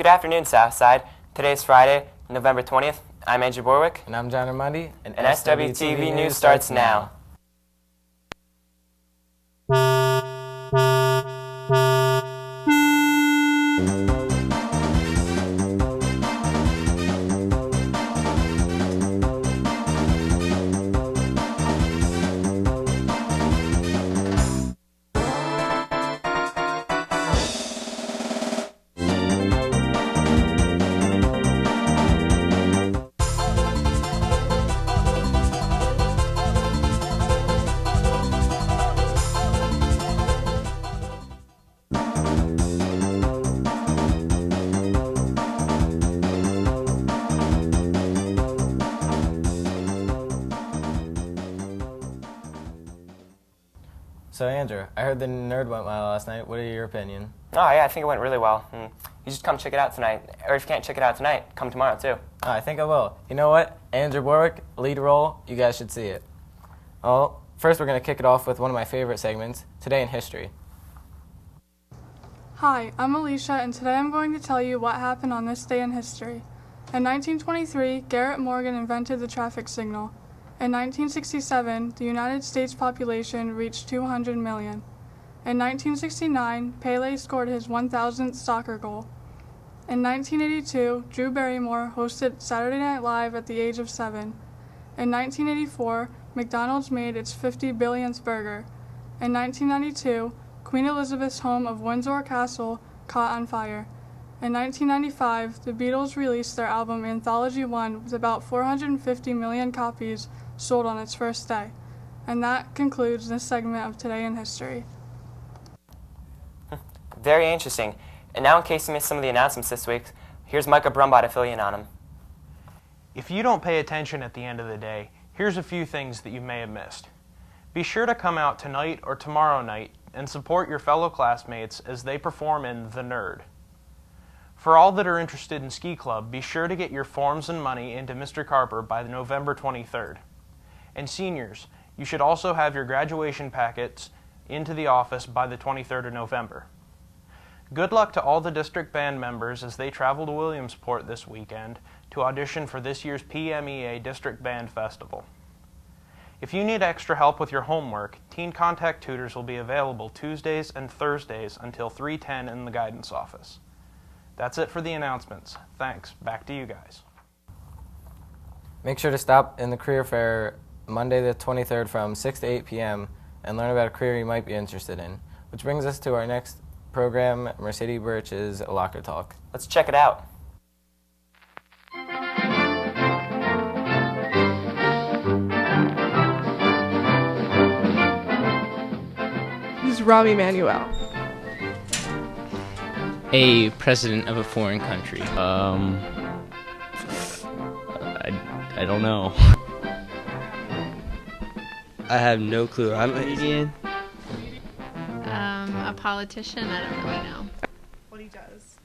Good afternoon, Southside. Today is Friday, November 20th. I'm Andrew Borowiec. And I'm John Raimondi. And Swtv News starts now. So Andrew, I heard the Nerd went well last night. What are your opinion? Oh, yeah, I think it went really well. You should come check it out tonight. Or if you can't check it out tonight, come tomorrow, too. Oh, I think I will. You know what? Andrew Borowiec, lead role. You guys should see it. Well, first we're going to kick it off with one of my favorite segments, Today in History. Hi, I'm Alicia, and today I'm going to tell you what happened on this day in history. In 1923, Garrett Morgan invented the traffic signal. In 1967, the United States population reached 200 million. In 1969, Pele scored his 1,000th soccer goal. In 1982, Drew Barrymore hosted Saturday Night Live at the age of 7. In 1984, McDonald's made its 50 billionth burger. In 1992, Queen Elizabeth's home of Windsor Castle caught on fire. In 1995, the Beatles released their album Anthology 1 with about 450 million copies sold on its first day. And that concludes this segment of Today in History. Very interesting. And now, in case you missed some of the announcements this week, here's Micah Brumbot to fill you in on them. If you don't pay attention at the end of the day, here's a few things that you may have missed. Be sure to come out tonight or tomorrow night and support your fellow classmates as they perform in The Nerd. For all that are interested in Ski Club, be sure to get your forms and money into Mr. Carper by November 23rd. And seniors, you should also have your graduation packets into the office by the 23rd of November. Good luck to all the district band members as they travel to Williamsport this weekend to audition for this year's PMEA District Band Festival. If you need extra help with your homework, Teen Contact Tutors will be available Tuesdays and Thursdays until 3:10 in the guidance office. That's it for the announcements. Thanks. Back to you guys. Make sure to stop in the career fair Monday the 23rd from 6 to 8 p.m. and learn about a career you might be interested in. Which brings us to our next program, Mercedes Birch's Locker Talk. Let's check it out. Who's Rahm Emanuel? A president of a foreign country. I don't know. I have no clue. I'm Indian. A politician? I don't really know. What he does.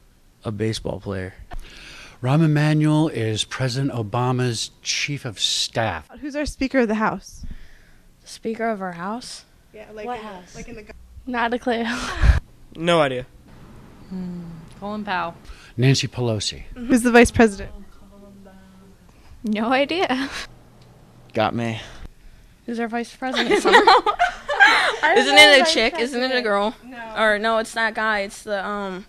A baseball player. Rahm Emanuel is President Obama's chief of staff. Who's our Speaker of the House? The Speaker of our House? Yeah, like what in house? Like in the. Not a clue. No idea. Colin Powell. Nancy Pelosi. Who's the Vice President? No idea. Got me. Who's our Vice President? Isn't it a chick? Isn't it a girl? No. Or no, it's that guy. It's the I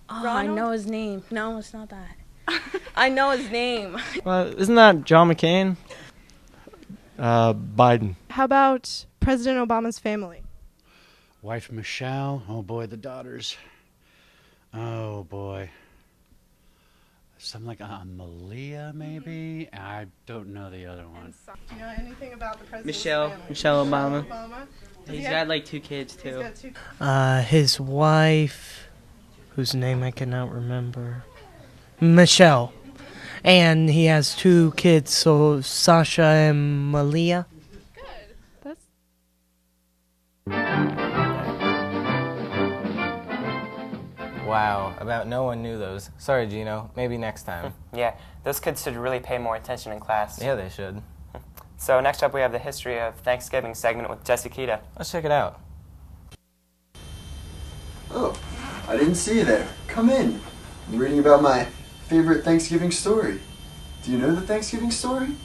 Ronald? know his name. No, it's not that. I know his name. Isn't that John McCain? Biden. How about President Obama's family? Wife Michelle. Oh boy, the daughters. Oh boy. Something like Malia, maybe? I don't know the other one. Do you know anything about the president's Michelle. family? Michelle Obama. He's got like 2 kids He's too. got 2. His wife, whose name I cannot remember, Michelle, and he has 2 kids, so Sasha and Malia. Wow, about no one knew those. Sorry, Gino. Maybe next time. Yeah, those kids should really pay more attention in class. Yeah, they should. So next up we have the History of Thanksgiving segment with Jesse Kita. Let's check it out. Oh, I didn't see you there. Come in. I'm reading about my favorite Thanksgiving story. Do you know the Thanksgiving story?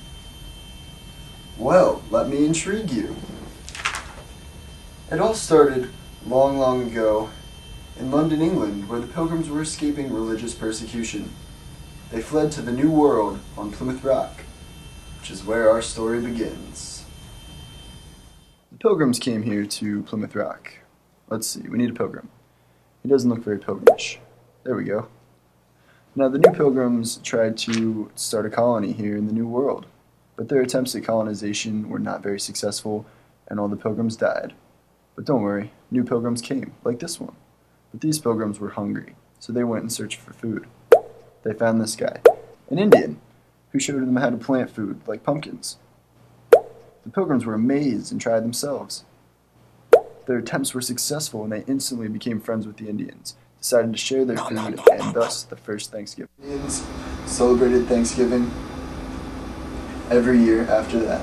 Well, let me intrigue you. It all started long, long ago in London, England, where the Pilgrims were escaping religious persecution. They fled to the New World on Plymouth Rock, which is where our story begins. The Pilgrims came here to Plymouth Rock. Let's see, we need a pilgrim. He doesn't look very pilgrish. There we go. Now, the New Pilgrims tried to start a colony here in the New World, but their attempts at colonization were not very successful, and all the Pilgrims died. But don't worry, new Pilgrims came, like this one. But these Pilgrims were hungry, so they went in search for food. They found this guy, an Indian, who showed them how to plant food, like pumpkins. The Pilgrims were amazed and tried themselves. Their attempts were successful, and they instantly became friends with the Indians, decided to share their food, and thus the first Thanksgiving. Indians celebrated Thanksgiving every year after that.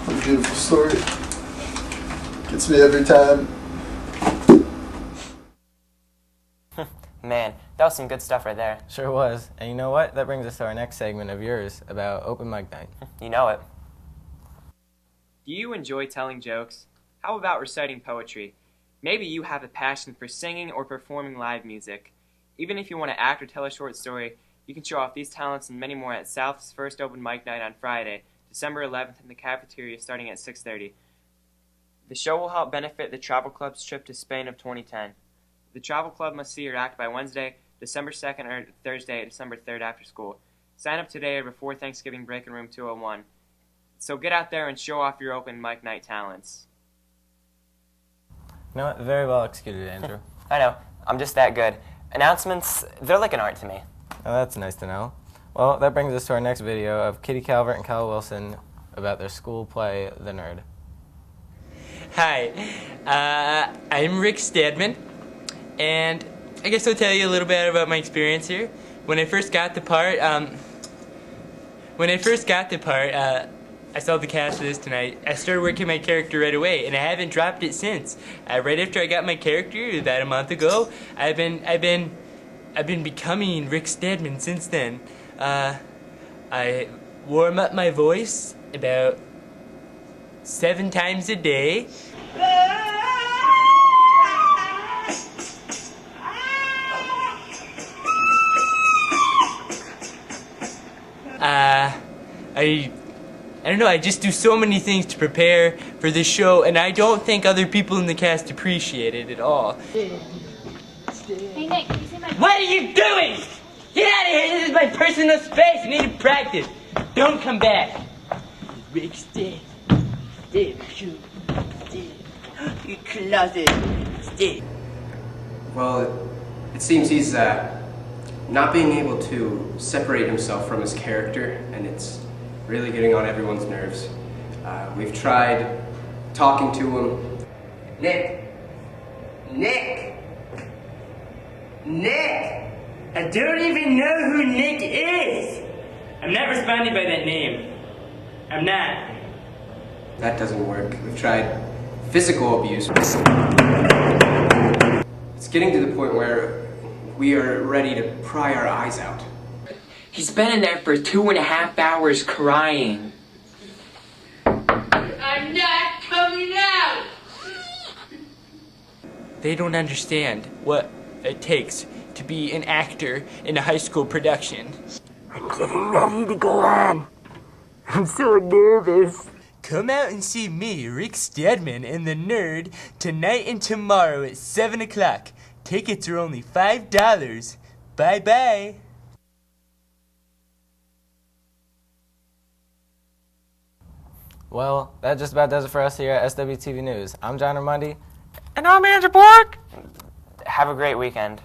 What a beautiful story. Gets me every time. Man, that was some good stuff right there. Sure was. And you know what? That brings us to our next segment of yours about open mic night. You know it. Do you enjoy telling jokes? How about reciting poetry? Maybe you have a passion for singing or performing live music. Even if you want to act or tell a short story, you can show off these talents and many more at South's first open mic night on Friday, December 11th in the cafeteria starting at 6:30. The show will help benefit the Travel Club's trip to Spain of 2010. The Travel Club must see your act by Wednesday, December 2nd or Thursday, December 3rd after school. Sign up today or before Thanksgiving break in room 201. So get out there and show off your open mic night talents. You know what? Very well executed, Andrew. I know. I'm just that good. Announcements, they're like an art to me. Oh, that's nice to know. Well, that brings us to our next video of Kitty Calvert and Kyle Wilson about their school play, The Nerd. Hi, I'm Rick Stedman, and I guess I'll tell you a little bit about my experience here. When I first got the part, I saw the cast for this tonight. I started working my character right away, and I haven't dropped it since. Right after I got my character, about a month ago, I've been becoming Rick Stedman since then. I warm up my voice about 7 times a day. I don't know, I just do so many things to prepare for this show, and I don't think other people in the cast appreciate it at all. Hey Nick, can you see my... What are you doing? Get out of here! This is my personal space. I need to practice. Don't come back. Rick Stedman. You closet. Well, it seems he's not being able to separate himself from his character, and it's really getting on everyone's nerves. We've tried talking to him. Nick! I don't even know who Nick is! I'm not responding by that name. I'm not. That doesn't work. We've tried physical abuse. It's getting to the point where we are ready to pry our eyes out. He's been in there for 2.5 hours crying. I'm not coming out! They don't understand what it takes to be an actor in a high school production. I'm getting ready to go on. I'm so nervous. Come out and see me, Rick Stedman, and the Nerd tonight and tomorrow at 7 o'clock. Tickets are only $5. Bye-bye. Well, that just about does it for us here at SWTV News. I'm John Raimondi. And I'm Andrew Bork. Have a great weekend.